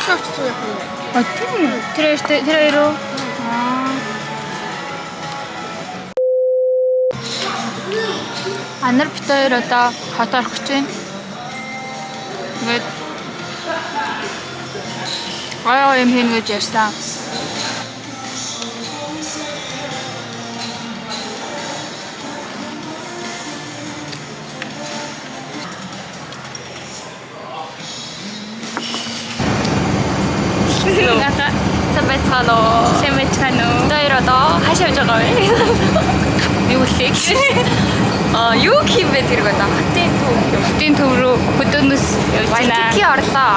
авчихсан юм. Тийм. Тэр хоёроо. Анар бит хоёр одоо хот орох гэж байна. Ингээд юм хийнэ гэж ярьсан. Сабайцгаано. Тэр одоо хаашаа явж байгаа вэ? Юу лээ? Юу хийвэ тэр одоо хотын төв рүү хөдөөнөөс явж байна. Вайкики орлоо.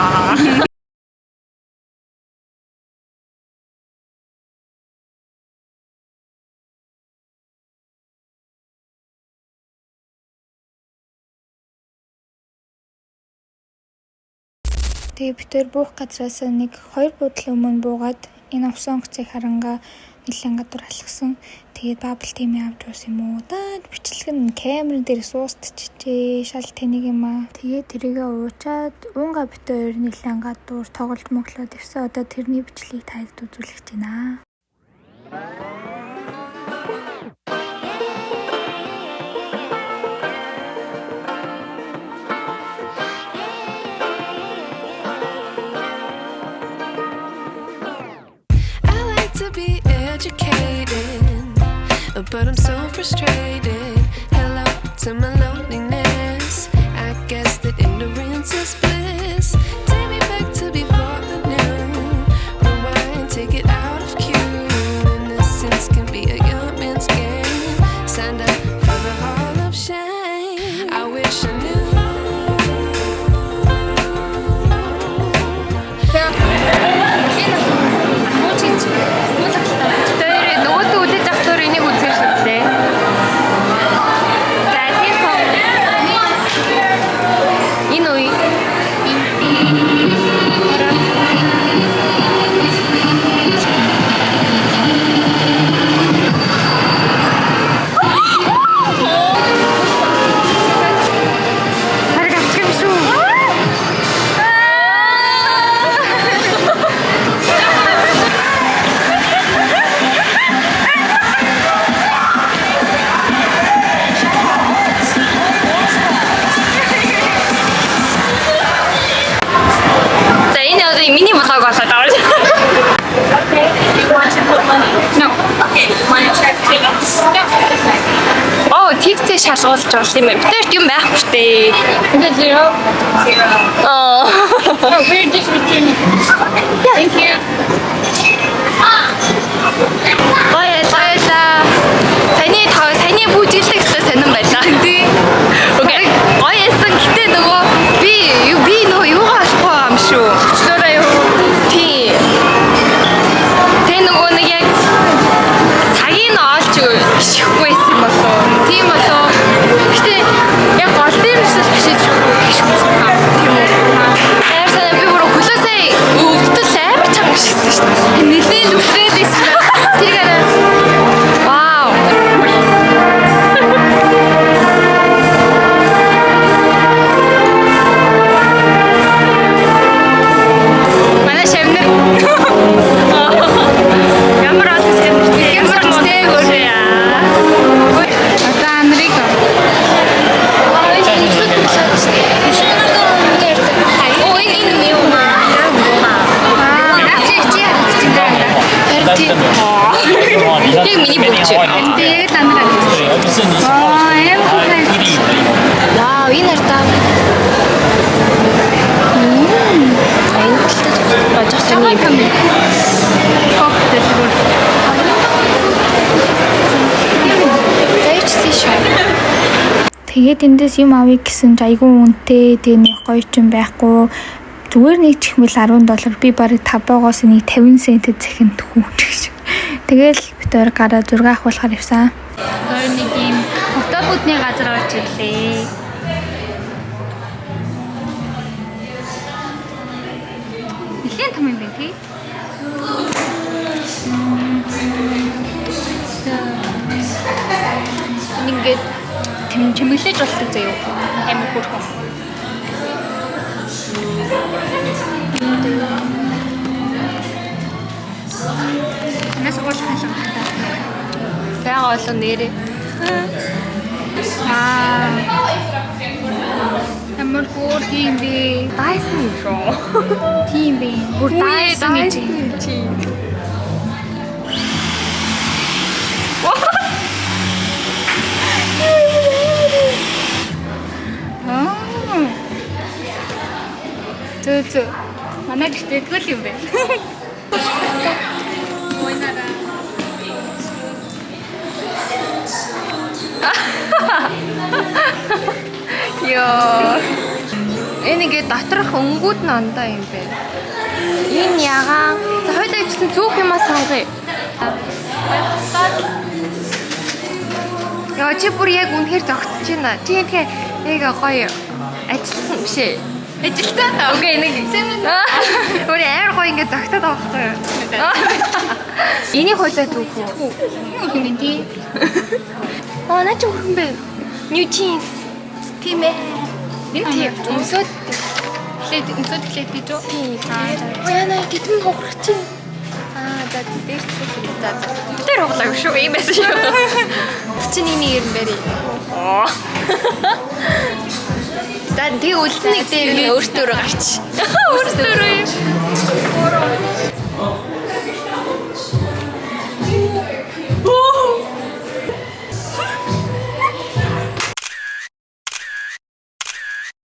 Тэгээ бид тээр буух газраас нэг 2 буудлын өмнө буугаад энэ овсон онгоцыг харангаа нэлээд гадуур алхсан. Тэгээд бабл тимээ авч уусан юм уу? Даад бичлэг нь камерын дээр суустчихжээ. Шал тэнийг юм аа. Тэгээд тэрийгээ уучаад уунга бид тээр нэлээд гадуур тоглож моглоод ирсэн. Одоо тэрний бичлэгийг тайлд үзүүлэх гэж байна. Be educated, but I'm so frustrated. Hello to my loneliness. I guess that ignorance is bliss. Take me back to before I knew. Rewind, take it out of cue. Innocence can be a young man's game. Signed up for the hall of shame. I wish I knew. Mini massago sa tawag. Okay. Do you want to put money? No. Okay. Want to check tickets? Yeah. Oh, ticket шалгуулж байгаа юм байна. Бид юм байхгүй штэ. Is it 0? 0. Oh, we're just returning. Yeah. Thank you. Баярлалаа. Саяны бүжиглэх гэсэн сонирн байлаа. Окей. Гоёсэн гэтээ нөгөө би нөгөө юугаа алахгүй юм шүү. Шихгүй юм болоо. Тийм болоо. Гэтэ яг гол дээр нь бишиж шихгүй юм. Тийм үү. Яарсан би бүр хөлөөсөө өвдөлт амар чанга шигсэн шүү дээ. Нэлээд үсрээд байсан. Тэргээр вау. Манай шавнар. Ямар олон шавнар. Ямар модтэй гөрөө. Нэг миний бүч. Тэгээд танараа. Эм хай. Вау, энэ артаа. Энэ талтай бажах саний юм. Хоптэй зүгээр. Тэгээд эндээс юм авъя гэсэн ч айгүй үнэтэй. Тэгээ нэг гоё ч юм байхгүй. Зүгээр нэг чихмэл $10 би барыг 5-оос нэг 50 цент зэхэн түүж гэж. Тэгэл битээр гараа зураг авахлахаар явсан. Өөр нэг юм фотобудны газар орж ирлээ. Нэлээд том юм байна тий. Ингээд чимэглэж болтой заяа. Амин хүрхэн. болов нэрээ. Ямар хөөр тийм бэ? Dyson юм шүү. Тийм бэ. Бүр Dyson гэж. Зөө. Манай гэхдээ тэгвэл юм бэ. Ёо. Энийгээ доторх өнгүүд нь ондоо юм бэ. Энэ ягаан. За хоёулаа ичсэн цөөх юмаа сонгоё. Яа чи бүр яг үнэхээр зогтож байна. Чи тэгээ яг гоё ажилтан биш ээ. Ажилтан. Окей нэг. Өөр амар гоё ингэ зогтоод байгаа байхгүй юу? Энийг хоёулаа түүх үү? Юу юм тий? Наа чи хөрхөн бэ. New jeans. Тийм ээ. Энэ тийм өмсөд эхлээд гэж үү? Тийм. Яна гитэн хохрох чинь. За дээр чинь за. Тэр хоглоо шүү. Ийм байсан шүү. Чинь энэ юм бэрий. За тэг үлдсэн нэг дээр нь өөртөө гарч. Өөртөө юм.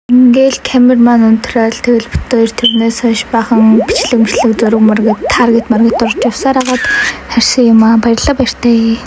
Ингээл камер маань унтраал тэгэл бит хоёр тэрнээс хойш бахан бичлэг зураг мөргөд таргет маргет орж явсаар хагаад харсан юм аа баярлалаа баяртай.